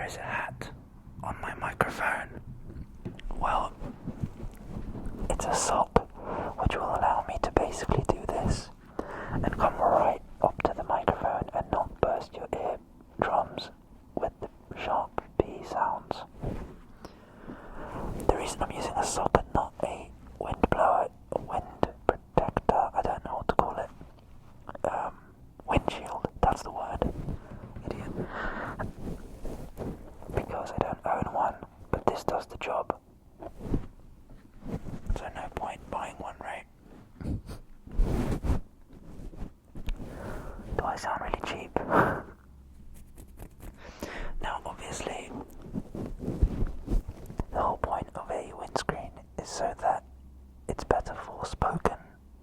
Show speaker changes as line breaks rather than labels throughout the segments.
is a hat on my microphone? Well, it's a sock which will allow me to basically do this and come right up to the microphone and not burst your eardrums with the sharp P sounds. The reason I'm using a sock and not a wind protector, I don't know what to call it. Windshield, that's the word. Idiot. Because I don't own one, but this does the job. So no point buying one, right? Do I sound really cheap? Now, obviously, the whole point of a windscreen is so that it's better for spoken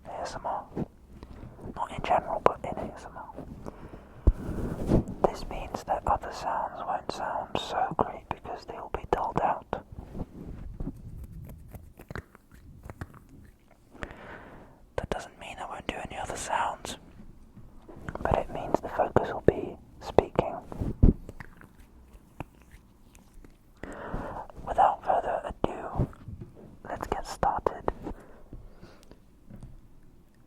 ASMR. Not in general, but in ASMR. This means that other sounds won't sound so great because they will be dulled out. That doesn't mean I won't do any other sounds, but it means the focus will be speaking. Without further ado, let's get started.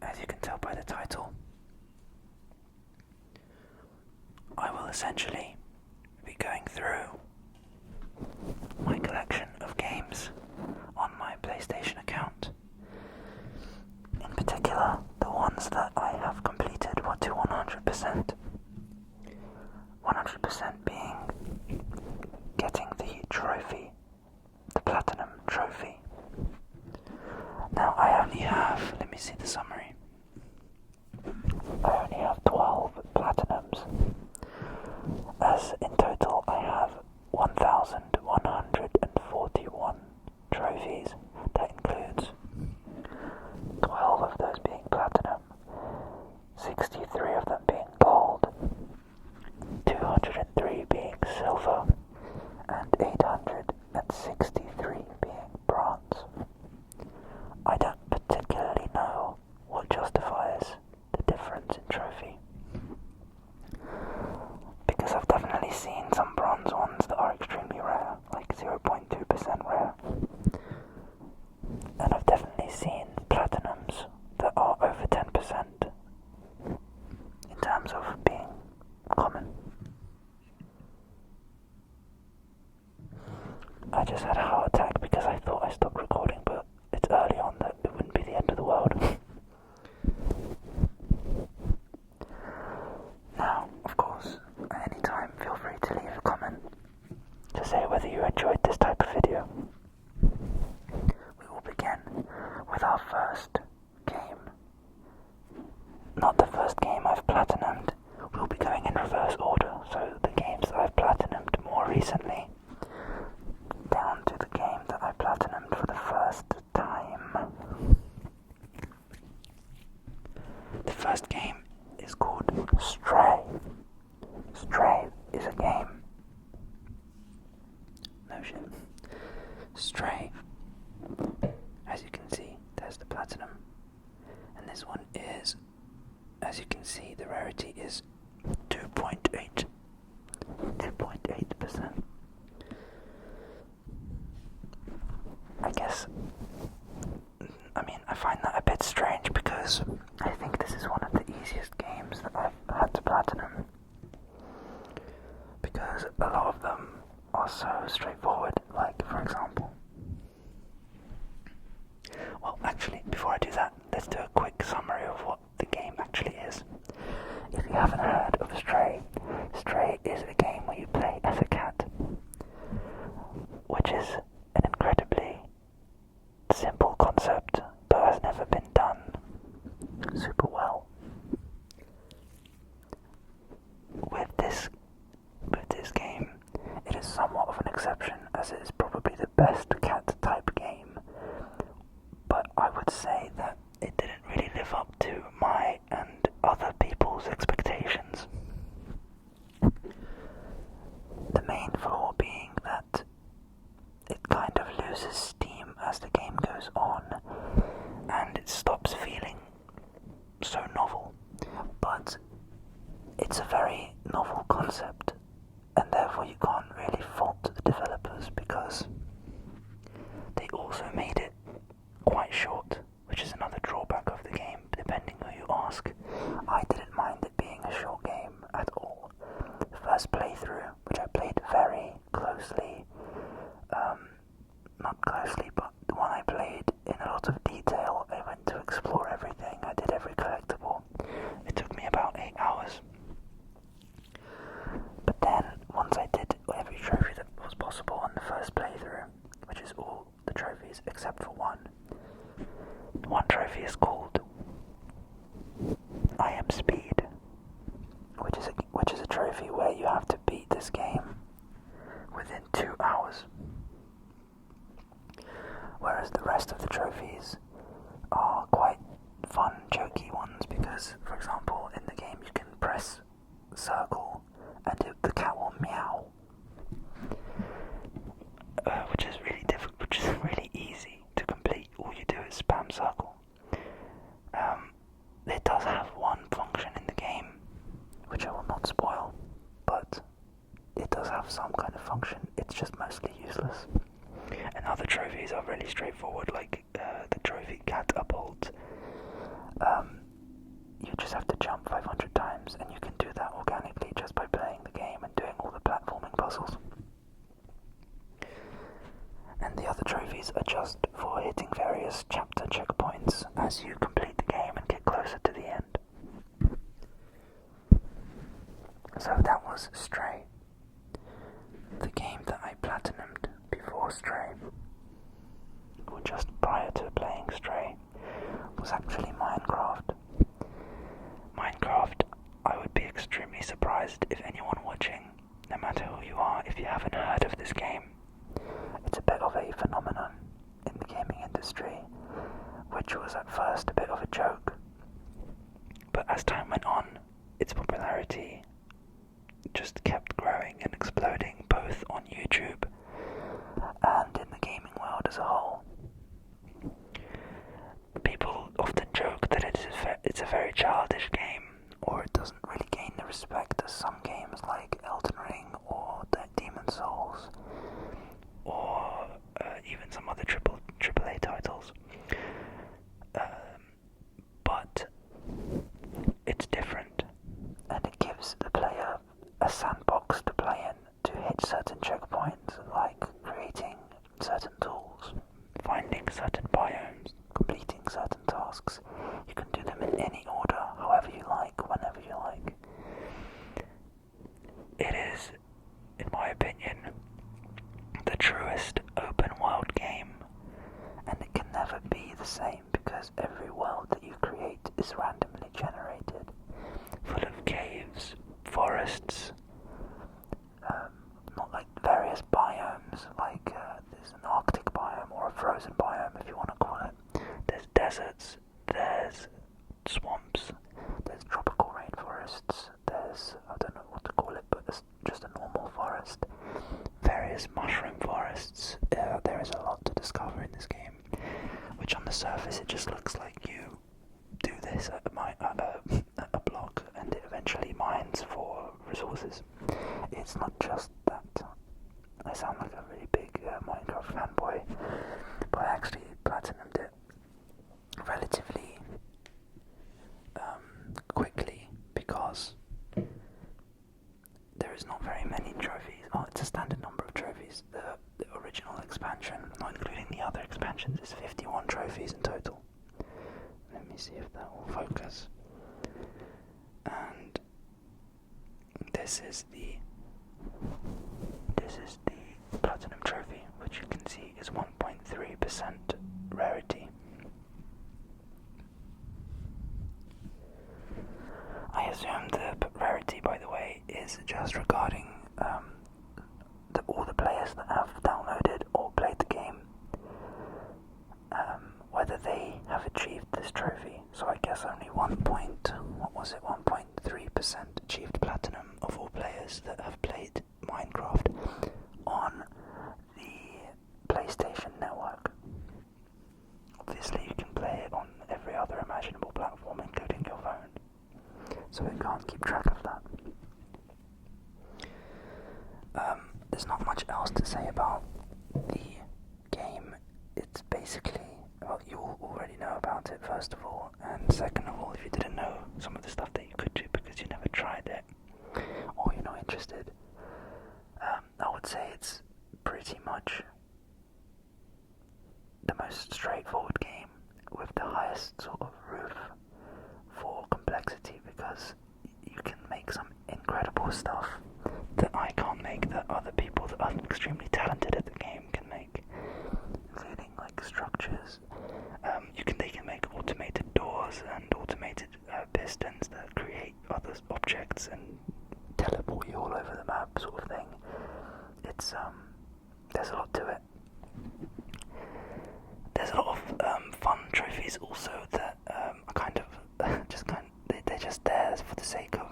As you can tell by the title, I will essentially be going through my collection of games on my PlayStation account. In particular, the ones that I have completed to 100%. 100% being getting the trophy, the platinum trophy. Now I only have, let me see the summary. I only have 12 platinums, as in total I have 1,141 trophies. That includes 12 of those being platinum, 63 of them being gold, 203 being silver, and 863 being bronze. I don't particularly know what justifies the difference in trophy, because I've definitely seen some bronze ones that are extremely rare, like 0.2% rare, and I've definitely seen platinums that are over 10% in terms of being common. I just had a heart attack because I thought I stopped recording, but it's early on that it wouldn't be the end of the world. Now, of course, at any time feel free to leave a comment to say whether you enjoyed this type of video. We will begin with our first game. Not the first game I've platinumed. We'll be going in reverse order, so the games that I've platinumed more recently down to the game that I platinumed for the first time. The first game is called Stray. Stray is a game. No shit. Stray. As you can see, there's the platinum. And this one is, as you can see, the rarity is 2.8%. I find that a bit strange because I think this is one of the easiest games that I've had to platinum, because a lot of them are so straightforward. Like, for example, well, actually, before I do that, let's do a quick summary of what the game actually is. If you haven't heard of Stray, Stray is a game where you play as a cat, which is an incredibly simple concept, but has never been done super well. With this game, it is somewhat of an exception, as it is probably the best cat type game, but I would say that it didn't really live up to my and other people's expectations. The main flaw being that it kind of loses steam as the game goes on, and it stops feeling so novel. But it's a very novel concept, and therefore you can't really the developers because they also made it quite short, which is another drawback of the game, depending who you ask. I didn't mind it being a short game at all. The first playthrough, which I played very closely, not closely, but the one I played in a lot of detail, I went to explore everything, I did every collectible. It took me about 8 hours. But then, once I did every trophy that was possible on the first playthrough, which is all the trophies except for one. One trophy is called I Am Speed, which is a trophy where you have to beat this game within 2 hours. Whereas the rest of the trophies are quite fun, jokey ones because, for example, in the game you can press circle and the cat will meow, which is really easy to complete. All you do is spam circle. It does have one function in the game, which I will not spoil, but it does have some kind of function. It's just mostly useless. And other trophies are really straightforward, like the trophy catapult. You just have to jump 500 times, and you can do that organically just by playing the game and doing all the platforming puzzles. And the other trophies are just for hitting various chapter checkpoints as you complete the game and get closer to the end. So that was Stray. The game that I platinumed before Stray, or just prior to playing Stray, was actually Minecraft. Minecraft, I would be extremely surprised if anyone watching, no matter who you are, if you haven't heard of this game. It's a bit of a phenomenon in the gaming industry, which was at first a bit of a joke. But as time went on, its popularity just kept growing and exploding, both on YouTube and in the gaming world as a whole. People often joke that it's a very childish game, or it doesn't really gain the respect as some games like Elden Ring or Demon's Souls, or even some other AAA titles. But it's different, and it gives the player a sandbox to play in to hit certain checkpoints, like creating certain tools, finding certain biomes, completing certain tasks. You can do them in any order, however you like, whenever you like. It is, in my opinion, the truest open world game, and it can never be the same because every world that you create is randomly generated, full of caves, forests, not like various biomes, like there's an Arctic biome or a frozen biome if you want to call it. There's deserts, there's swamps, there's tropical rainforests, there's, I don't know what to call it, but it's just a normal forest, various mushroom forests. There is a lot to discover in this game, which on the surface it just looks like you do this at a block and it eventually mines for resources. It's not just that. I sound like a really big Minecraft fanboy, but I actually platinumed it relatively quickly because there is not very many trophies. Oh, it's a standard number of trophies. The original expansion, not including the other expansions, is 51 trophies in total. Let me see if that will focus. And this is the platinum trophy, which you can see is 1.3% rarity. I assume the rarity, by the way, is just regarding all the players that have downloaded or played the game, whether they have achieved this trophy. So I guess only 1.3% achieved platinum of all players that have played Minecraft on the PlayStation Network. Obviously you can play it on every other imaginable platform, including your phone, so it can't keep track of that. The there's not much else to say about the game. It's basically, well, you all already know about it, first of all, and second of all, if you didn't know some of the stuff that you could do because you never tried it, or you're not interested, I would say it's pretty much the most straightforward game with the highest sort of roof for complexity, because you can make some incredible stuff that I can't make, that other people that are extremely talented at the game can make, including like structures. They can make automated doors and automated pistons that create other objects and teleport you all over the map, sort of thing. It's there's a lot to it. There's a lot of fun trophies also that are they're just there for the sake of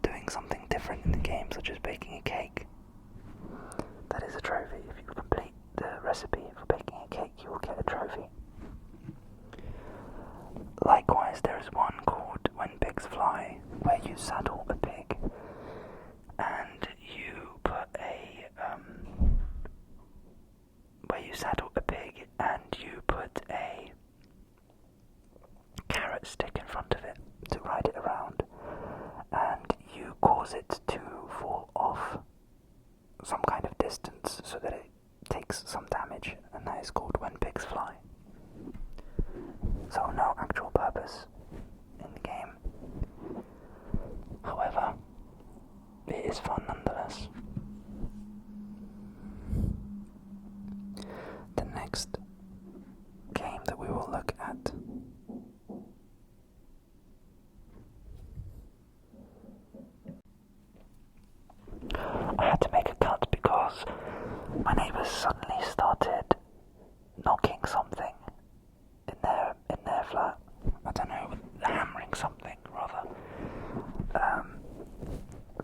doing something different in the game, such as baking a cake. That is a trophy. If you complete the recipe for baking a cake, you will get a trophy. Likewise, there is one called When Pigs Fly, where you saddle a pig and you put a carrot stick in front of it to ride it around, and you cause it to fall off some kind of distance so that it takes some damage, and that is called When Pigs Fly. So no actual purpose in the game. However, it is fun nonetheless. The next game that we will look at I had to make a cut because my neighbours suddenly started knocking something in their flat. I don't know, hammering something rather.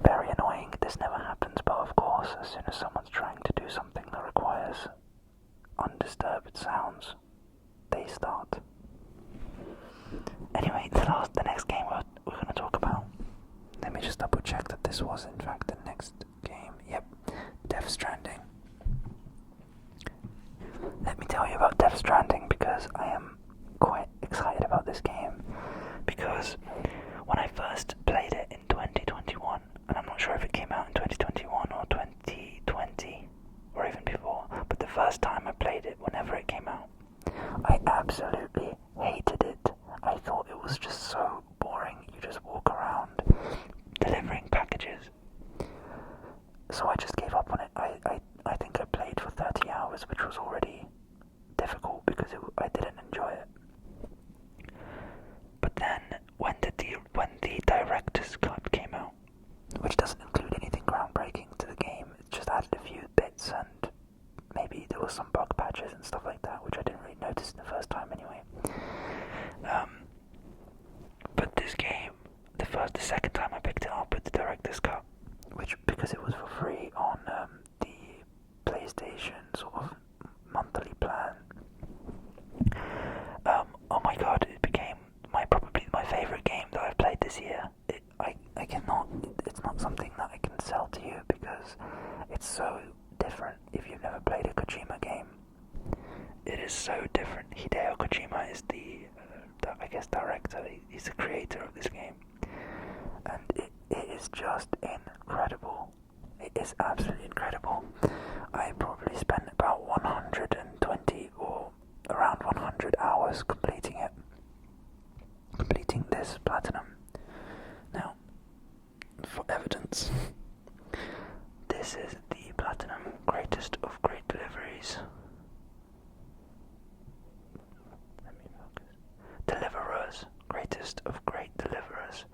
Very annoying. This never happens, but of course, as soon as someone's trying to do something that requires undisturbed sounds, they start. Anyway, the next game we're going to talk about. Let me just double check that this was in fact the next game. Yep, Death Stranding. Let me tell you about Death Stranding because I am quite excited about this game, because when I first played it in 2021, and I'm not sure if it came out in 2021 or 2020 or even before, but the first time I played it, whenever it came out, I absolutely hated it. I thought it was just so boring. You just walk around delivering packages. So I just gave up on it. I think I played for 30 hours, which was already difficult because I didn't enjoy it. But then when the director's cut came out, which doesn't include anything groundbreaking to the game, it just added a few bits and maybe there was some bug patches and stuff like that, which I didn't really notice the first time anyway. But this game, the second time I picked it up with the director's cut, which because it was for free on the PlayStation sort of monthly plan. Oh my god, it became probably my favourite game that I've played this year. It's not something that I can sell to you because it's so different. If you've never played a Kojima game, it is so different. Hideo Kojima is the director, he's the creator of this game. And it is just incredible. It is absolutely incredible. I probably spent about 120 or around 100 hours completing this platinum. Now, for evidence, this is the platinum greatest of great deliveries. Let me focus. Deliverers, greatest of great deliverers,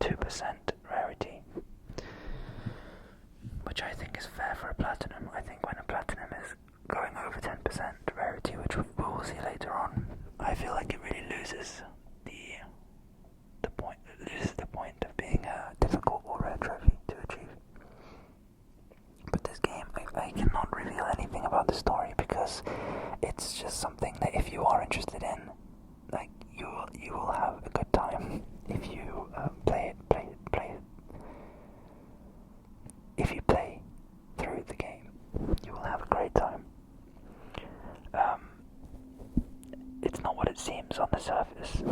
2% rarity, which I think is fair for a platinum. I think when a platinum is going over 10% rarity, which we will see later on, I feel like it really loses the point of being a difficult or rare trophy to achieve. But this game, I cannot reveal anything about the story because it's just something that if you are interested in, like you will have a good time if you play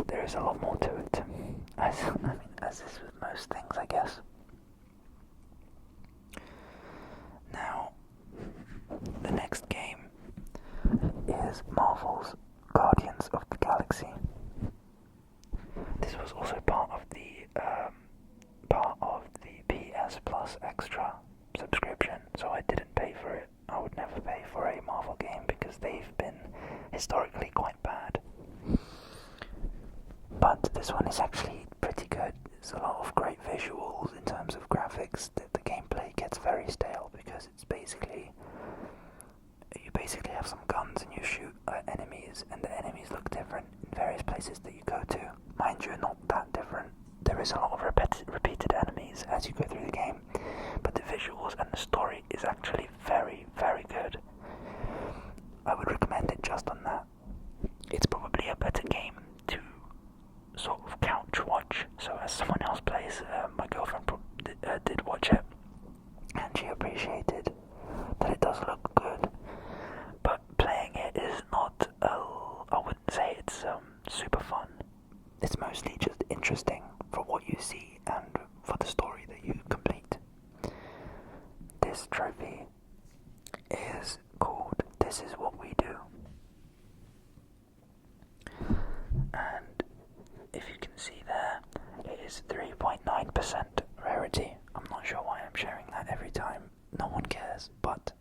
there is a lot more to it, as is with most things, I guess. Now, the next game is Marvel's Guardians of the Galaxy. This was also part of the PS Plus Extra subscription, so I didn't pay for it. I would never pay for a Marvel game because they've been historically quite bad. But this one is actually pretty good. There's a lot of great visuals in terms of graphics. The gameplay gets very stale because it's you basically have some guns and you shoot at enemies, and the enemies look different in various places that you go to. Mind you, not that different. There is a lot of repeated enemies as you go through the game, but the visuals and the story is actually very, very good. I would recommend it just on that. It's probably a better game to sort of couch watch, so as someone else plays, my girlfriend did watch it, and she appreciated that it does look good, but playing it is not, I wouldn't say it's super fun. It's mostly just interesting for what you see and for the story that you complete. This trophy is called This Is What We Do. And if you can see there, it is 3.9% rarity. I'm not sure why I'm sharing that every time. No one cares, but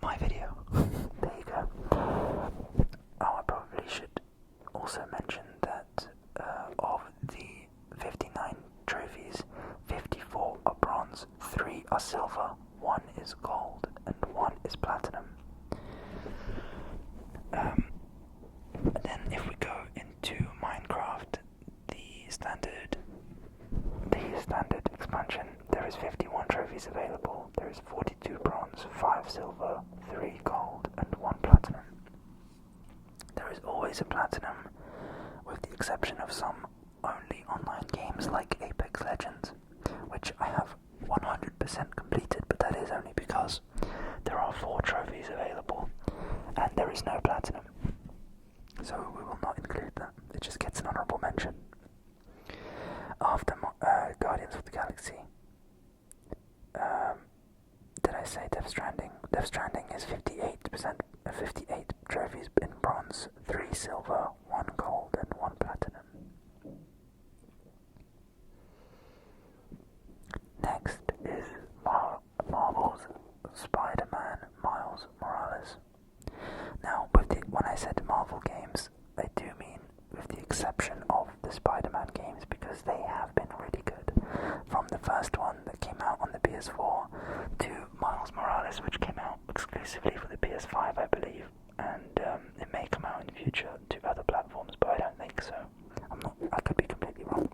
my video. There you go. Oh, I probably should also mention that of the 59 trophies, 54 are bronze, 3 are silver, 1 is gold, and 1 is platinum. And then if we go into Minecraft, the standard expansion, there is 51 trophies available. There is 42 bronze, 5 silver, 3 gold, and 1 platinum. There is always a platinum, with the exception of some only online games like Apex Legends, which I have 100% completed, but that is only because there are 4 trophies available and there is no platinum. So we will not include that. It just gets an honourable mention. After Guardians of the Galaxy, did I say Death Stranding? Death Stranding is 58 trophies in bronze, 3 silver, 1 gold, and 1 platinum. Next is Marvel's Spider-Man Miles Morales. Now, when I said Marvel games, I do mean with the exception of the Spider-Man games, because they have been really good. From the first one that came out on the PS4 to Miles Morales, which came out exclusively for the PS5, I believe, and it may come out in the future to other platforms, but I don't think so. I could be completely wrong.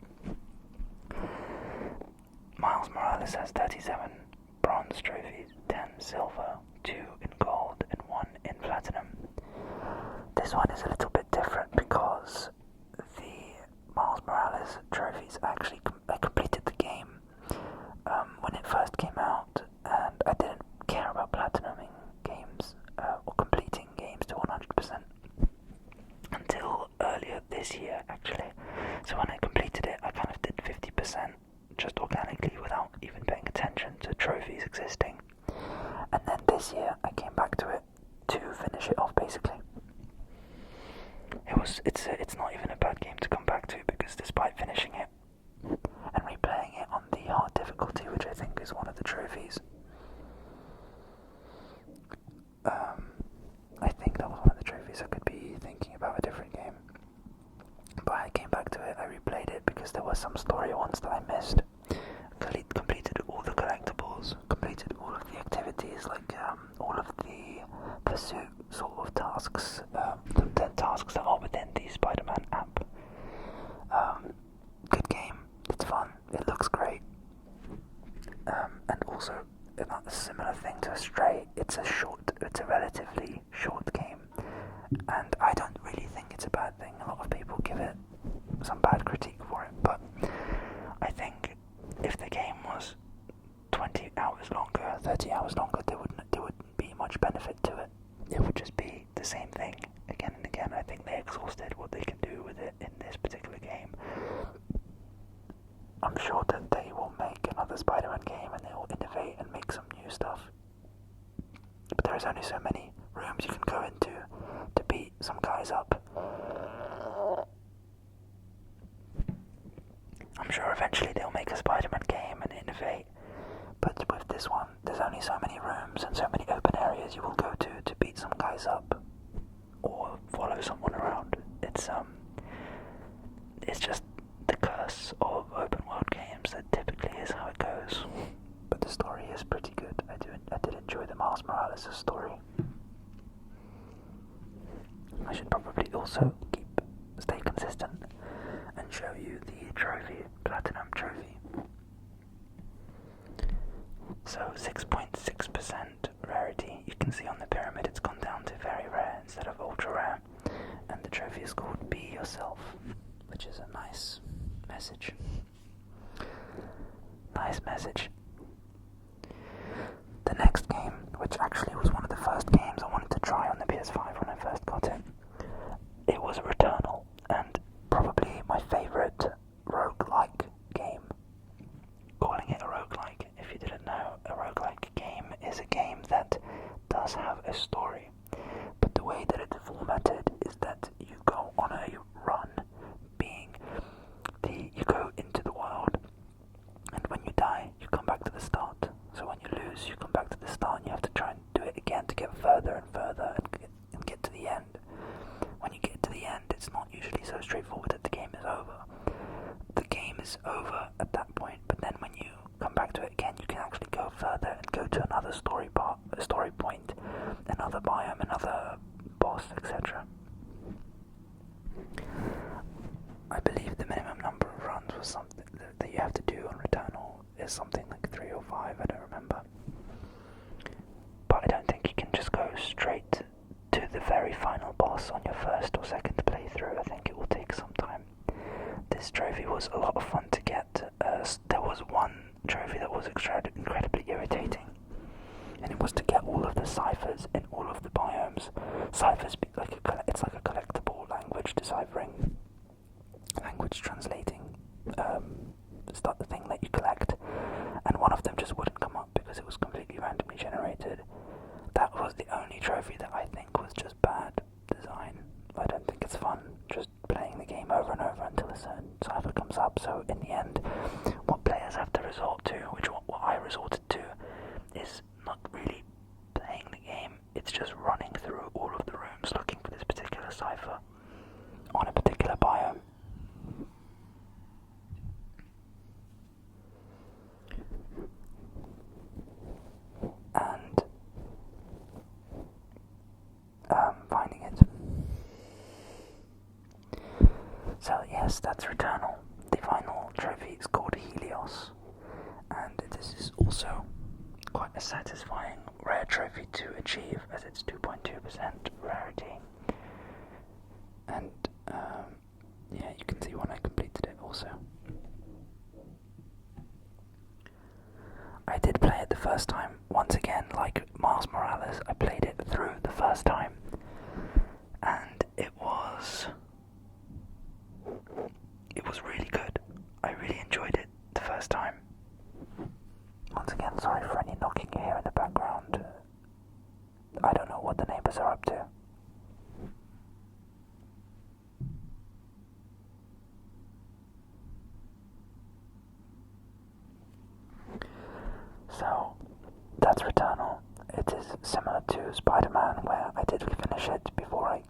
Miles Morales has 37 bronze trophies, 10 silver, 2 in gold, and 1 in platinum. This one is a little bit different because the Miles Morales trophies actually I completed the game when it first came out, and I didn't care about platinuming games or completing games to 100% until earlier this year, actually. So when I completed it, I kind of did 50% just organically without even paying attention to trophies existing. And then this year I came back to it to finish it off, basically. It's not even a bad game to come back to, because despite finishing it and replaying it on the hard difficulty, which I think is one of the trophies, I think that was one of the trophies. I could be thinking about a different game, but I came back to it, I replayed it because there were some story ones that I missed. Completed all the collectibles, completed all of the activities, like all of the pursuit sort of tasks, the tasks that are within the Spider-Man app. Good game, it's fun, it looks great. And also, a similar thing to Stray, it's a relatively short game, and I don't really think it's a bad thing. A lot of people give it some bad critique for it, but I think if the game was 20 hours longer, 30 hours longer, there wouldn't be much benefit to it. It would just be the same thing again and again. I think they exhausted what they can I'm sure that they will make another Spider-Man game and they will innovate and make some new stuff. But there is only so many rooms you can go into to beat some guys up. I'm sure eventually they'll make a Spider-Man game and innovate, but with this one, there's only so many rooms and so many open areas you will go to beat some guys up or follow someone around. It's just the curse of open world games. That typically is how it goes. But the story is pretty good. I did enjoy the Miles Morales' story. I should probably also stay consistent and show you the trophy, platinum trophy. So 6.6% rarity. You can see on the pyramid it's gone down to very rare instead of ultra rare. And the trophy is called Be Yourself, which is a nice message. Nice message. The next game, which actually was one of the first games I wanted to try on the PS5 when I first got it, it was Returnal, and probably my favourite roguelike game. Calling it a roguelike, if you didn't know, a roguelike game is a game that does have a story, but the way that it's formatted is that you go on a run, you go into the world, and when you die, you come back to the start. So when you lose, you come back to the start, and you have to try and do it again to get further and further and get to the end. When you get to the end, it's not usually so straightforward that the game is over. The game is over at that point, but then when you come back to it again, you can actually go further and go to another story point, another biome, another boss, etc. I believe the minimum number of runs was something that you have to do on Returnal is something like 3 or 5, I don't remember. But I don't think you can just go straight to the very final boss on your first or second playthrough. I think it will take some time. This trophy was a lot of fun to get. There was one trophy that was incredibly irritating, and it was to get all of the ciphers in all of the biomes. Ciphers, it's like a collectible language deciphering, language translating the thing that you collect, and one of them just wouldn't come up because it was completely randomly generated. That was the only trophy that I think was just bad design. I don't think it's fun just playing the game over and over until a certain cipher comes up. So in the end, what players have to resort to, what I resorted to, is not really playing the game. It's just running through all of the rooms looking for this particular cipher on a particular biome. And finding it. So yes, that's Returnal. The final trophy is called Helios, and this is also quite a satisfying rare trophy to achieve, as it's 2.2% rarity. And yeah, you can see when I completed it also. I did play it the first time. Once again, like Miles Morales, I played it through the first time, and it was really good. I really enjoyed it the first time. Once again, sorry for any knocking you hear in the background. I don't know what the neighbours are up to. So, that's Returnal. It is similar to Spider-Man, where I did finish it before I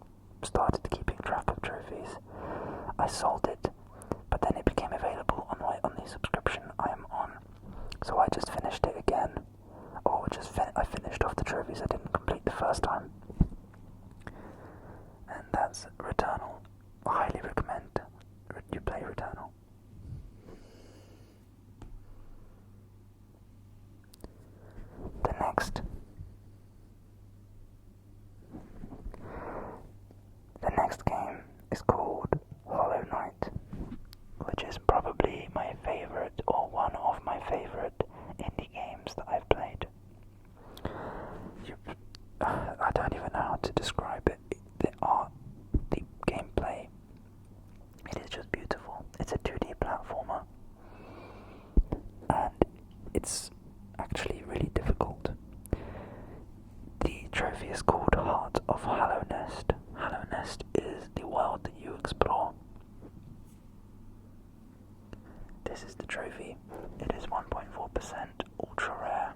started keeping track of trophies. I sold it, but then it became available on the subscription I am on. So I just finished it again, I finished off the trophies I didn't complete the first time. And that's Returnal. I highly recommend you play Returnal. The next game is called Hollow Knight, which is probably my favourite, or one of my favourite indie games that I've played. I don't even know how to describe it. The art, the gameplay, it is just beautiful. It's a 2D platformer, and it's actually really difficult. The trophy is called Heart of Helios. Helios is the world that you explore. This is the trophy. It is 1.4% ultra rare.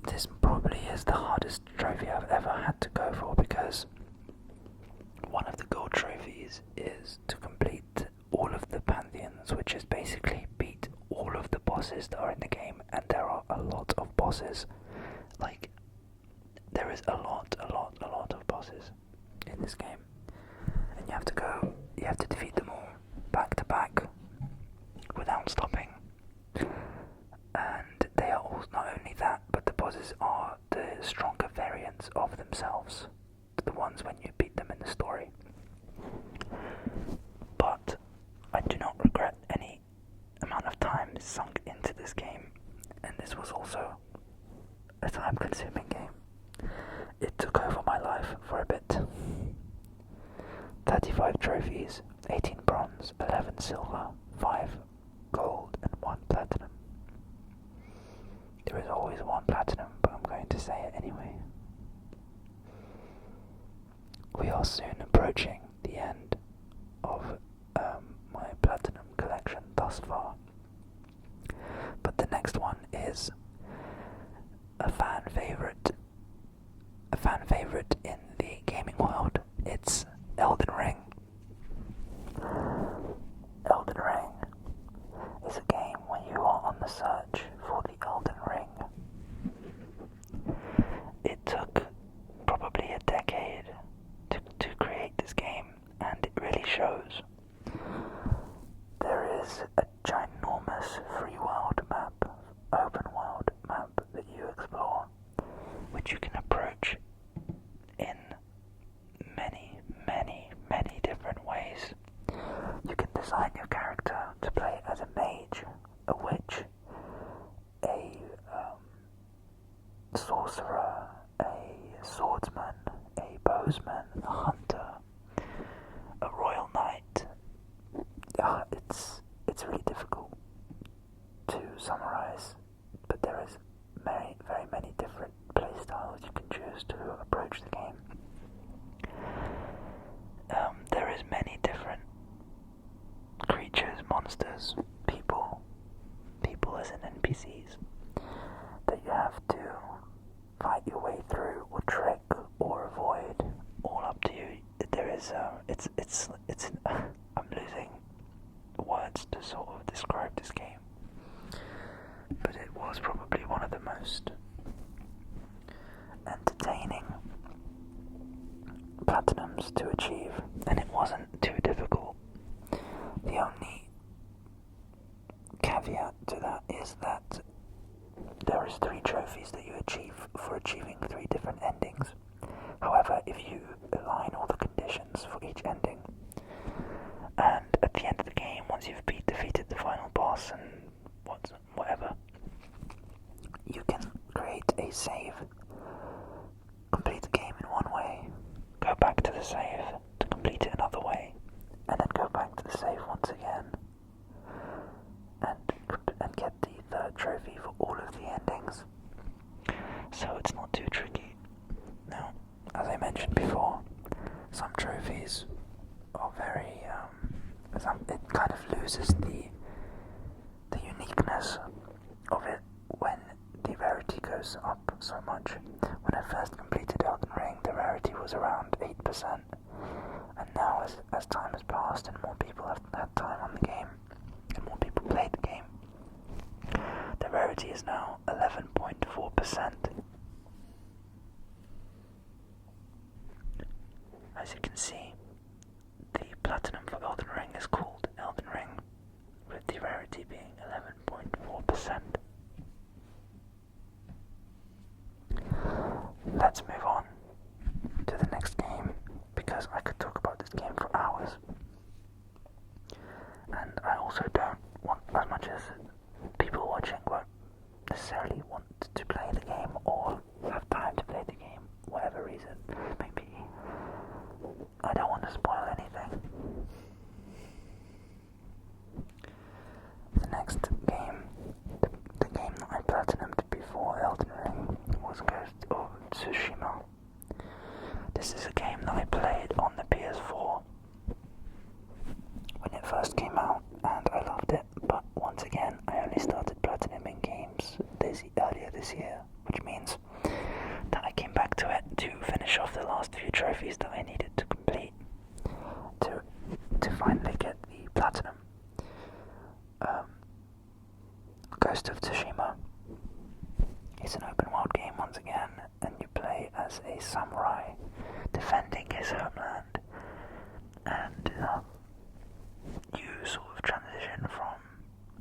This probably is the hardest trophy I've ever had to go for, because one of the gold trophies is to complete all of the pantheons, which is basically beat all of the bosses that are in the game, and there are a lot of bosses. Like, there is a lot of bosses in this game, and you have to defeat them all back to back without stopping. And they are all, not only that, but the bosses are the stronger variants of themselves, the ones when you beat them in the story. But I do not regret any amount of time sunk into this game, and this was also a time-consuming game. It took over my life for a bit. 35 trophies, 18 bronze, 11 silver, 5 gold, and 1 platinum. There is always 1 platinum, but I'm going to say it anyway. We are soon approaching the end of my platinum collection thus far. But the next one is a fan favorite in the gaming world. It's Elden Ring. Elden Ring is a game when you are on the search for the Elden Ring. It took probably a decade to create this game, and it really shows. There is a ginormous free world map, open world map that you explore, which you can approach in many different ways. You can design your character to play as a mage, a witch, a sorcerer, a swordsman, a bowsman, a hunter, a royal knight. It's really difficult to summarize, but there is very many different playstyles you can choose to approach the game. There is many different creatures, monsters, people as in NPCs, that you have to fight your way through, or trick, or avoid, all up to you. There is, I'm losing words to sort of describe this game, but it was probably one of the most entertaining platinums to achieve, and it wasn't too difficult. The only caveat to that is that there is 3 trophies that you achieve for achieving 3 different endings. However, if you align all the conditions for each ending, and at the end of the game, once you've defeated the final boss and whatever, you can create a save, complete the game in one way, go back to the save to complete it another way, and then go back to the save once again, and get the 3rd trophy for all of the endings. So it's not too tricky. Now, as I mentioned before, some trophies are very, it kind of loses the uniqueness of it when the rarity goes up so much. When I first completed Elden Ring, the rarity was around 8%, and now as time has passed and more people have had time on the game, and more people played the game, the rarity is now 11.4%. As you can see, the platinum for Elden Ring is called Elden Ring, with the rarity being 11.4%. Let's move on to the next game, because I could talk about this game for hours. And I also don't want, as much as people watching won't necessarily want to play the game or have time to play the game, whatever reason, maybe I don't want to spoil anything. Ghost of Tsushima. It's an open world game once again, and you play as a samurai defending his homeland, and you sort of transition from...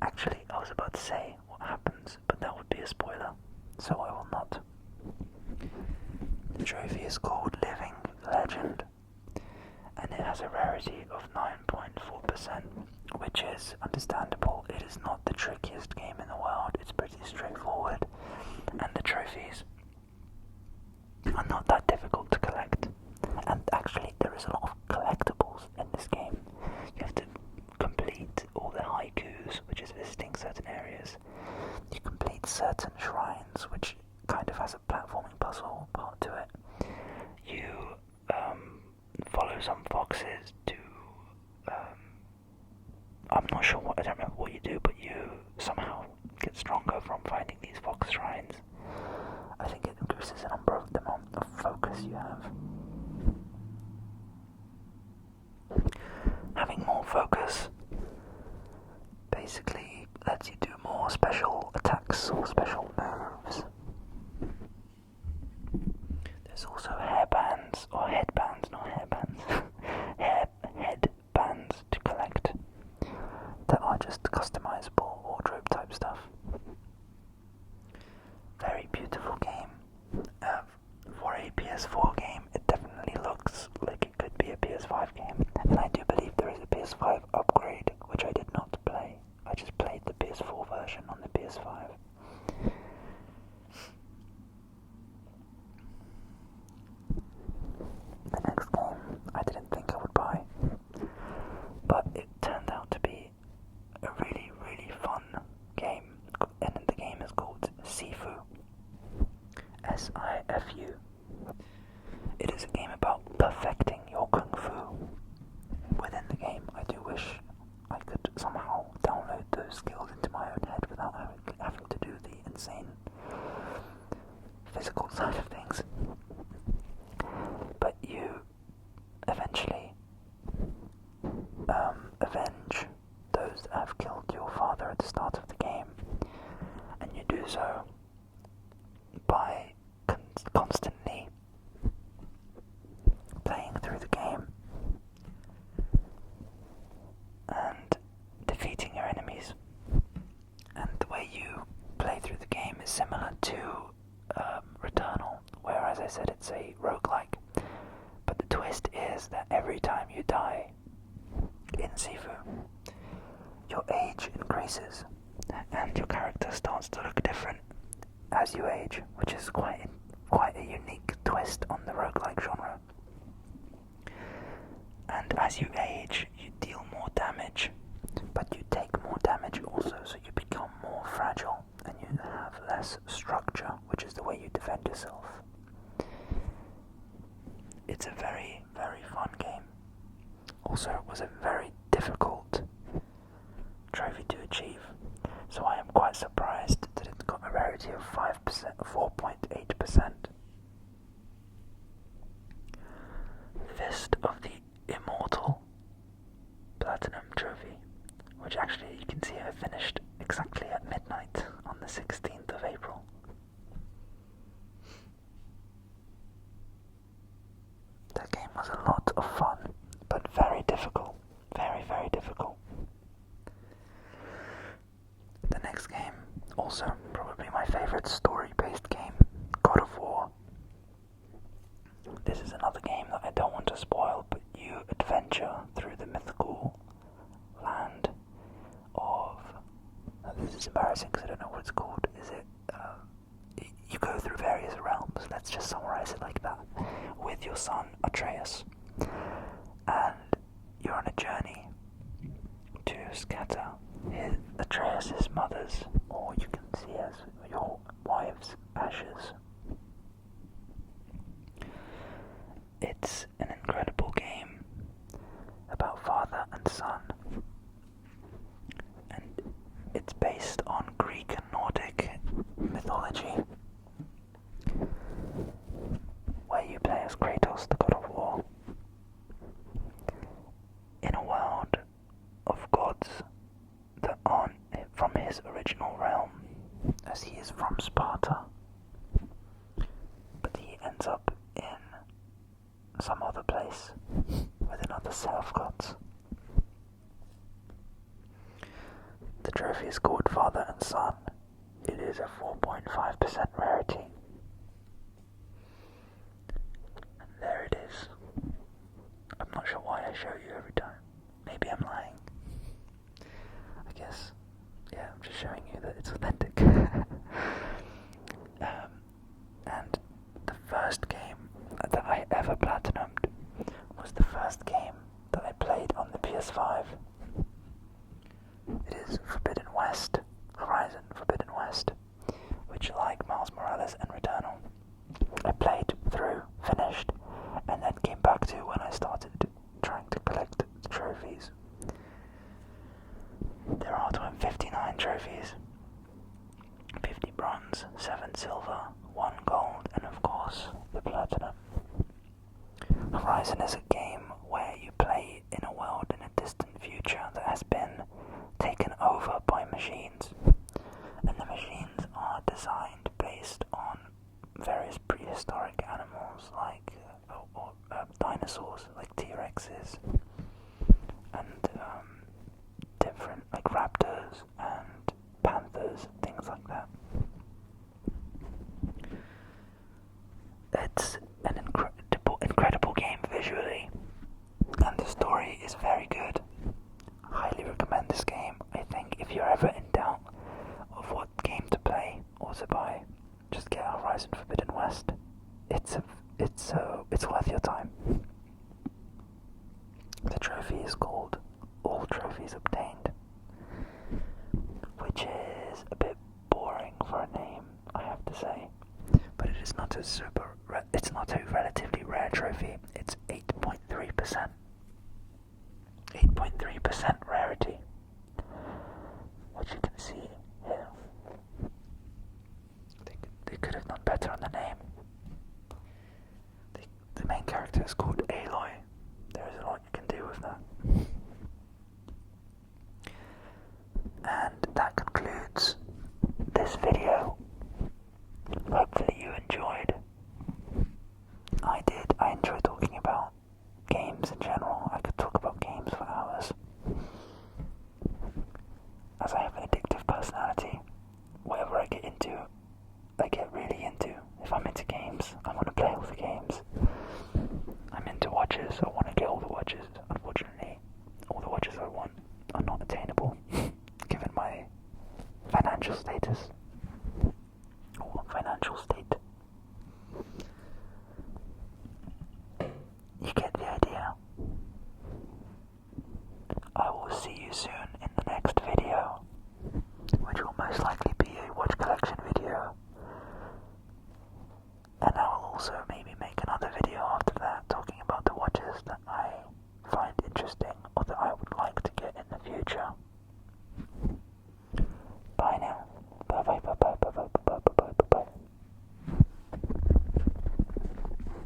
Actually, I was about to say what happens, but that would be a spoiler, so I will not. The trophy is called Living Legend, and it has a rarity of 9.4%, which is understandable. It is not the trickiest game in the world, it's pretty straightforward, and the trophies are not that difficult to collect. And actually, there is a lot of collectibles in this game. You have to complete all the haikus, which is visiting certain areas. You complete certain shrines, which kind of has a platforming puzzle part to it. You follow some foxes to... I'm not sure I don't remember what you do, but you somehow get stronger from finding these fox shrines. I think it increases the number of the amount of focus you have. Having more focus basically lets you do more special attacks or special moves. There's also hairbands, or headbands, not hairbands, headbands to collect that are just customizable wardrobe type stuff. Very beautiful game. For a PS4 game, it definitely looks like it could be a PS5 game, and I do believe there is a PS5 upgrade, which I did not play. I just played the PS4 version on the PS5. The next game I didn't think I would buy, but it turned out to be a really, really fun game, and the game is called Sifu. S-I-F-U. It is a game about perfecting your kung fu within the game. I do wish I could somehow download those skills into my own head without having to do the insane physical side of things. But you eventually avenge those that have killed your father at the start of the game, and you do so by constantly playing through the game and defeating your enemies. And the way you play through the game is similar to Returnal, where, as I said, it's a roguelike. But the twist is that every time you die in Sifu, your age increases and your character starts to look different as you age, which is quite a unique twist on the roguelike genre. And as you age, you deal more damage, but you take more damage also, so you become more fragile and you have less structure, which is the way you defend yourself. It's a very, very fun game. Also, it was a very difficult trophy to achieve, so I am quite surprised that it got a rarity of 5%, 4.8%. Fist of the Immortal Platinum Trophy, which actually you can see I finished exactly at midnight on the 16th of April. That game was a lot of fun, but very difficult. Very, very difficult. The next game, also probably my favorite story-based game, God of War. This is another game that I don't want to spoil, but you adventure through the mythical land of... this is embarrassing because I don't know what it's called. Is it... you go through various realms, let's just summarize it like that, with your son Atreus. And you're on a journey to scatter Atreus' mother's, or you can see as your wife's ashes. It's an incredible game about father and son, and it's based on Greek and Nordic mythology, where you play as Kratos, the god of war, in a world of gods that aren't his original realm, as he is from Sparta, but he ends up in some other place with another set of gods. The trophy is called Father and Son. It is a 4.5% rarity. And there it is. I'm not sure why I show you every time. Maybe I'm lying. I guess, yeah, I'm just showing you that it's authentic. And the first game that I ever platinumed was the first game that I played on the PS5. It is Horizon Forbidden West, which, like Miles Morales and Returnal, I played through, finished, and then came back to when I started trying to collect the trophies. There are 59 trophies, 50 bronze, 7 silver, 1 gold, and of course, the platinum. Horizon is a game where you play in a world in a distant future that has been taken over by machines, and the machines are designed based on various prehistoric animals like dinosaurs like T-Rexes and different like raptors and panthers, things like that. It's an incredible game visually, and the story is very good. Highly recommend this game. I think if you're ever in doubt of what game to play or to buy, just get Horizon Forbidden West. It's worth your time. The trophy is called All Trophies Obtained, which is a bit boring for a name, I have to say. But it is not it's not a relatively rare trophy. It's 8.3%. 8.3% rarity, which you can see here. They could have done better on the name. The main character is called Aloy. There is a lot you can do with that. And that concludes this video. Hopefully you enjoyed. I did. I enjoy talking about games in general. I could talk about games for hours. As I have an addictive personality, whatever I get into, I get really into. If I'm into games, I want to play all the games. I'm into watches, I want to get all the watches. Unfortunately, all the watches I want are not attainable, given my financial status. Or financial state. You get the idea. I will see you soon in the next video, which will most likely be a watch collection video. And I will also maybe make another video after that talking about the watches that I find interesting or that I would like to get in the future.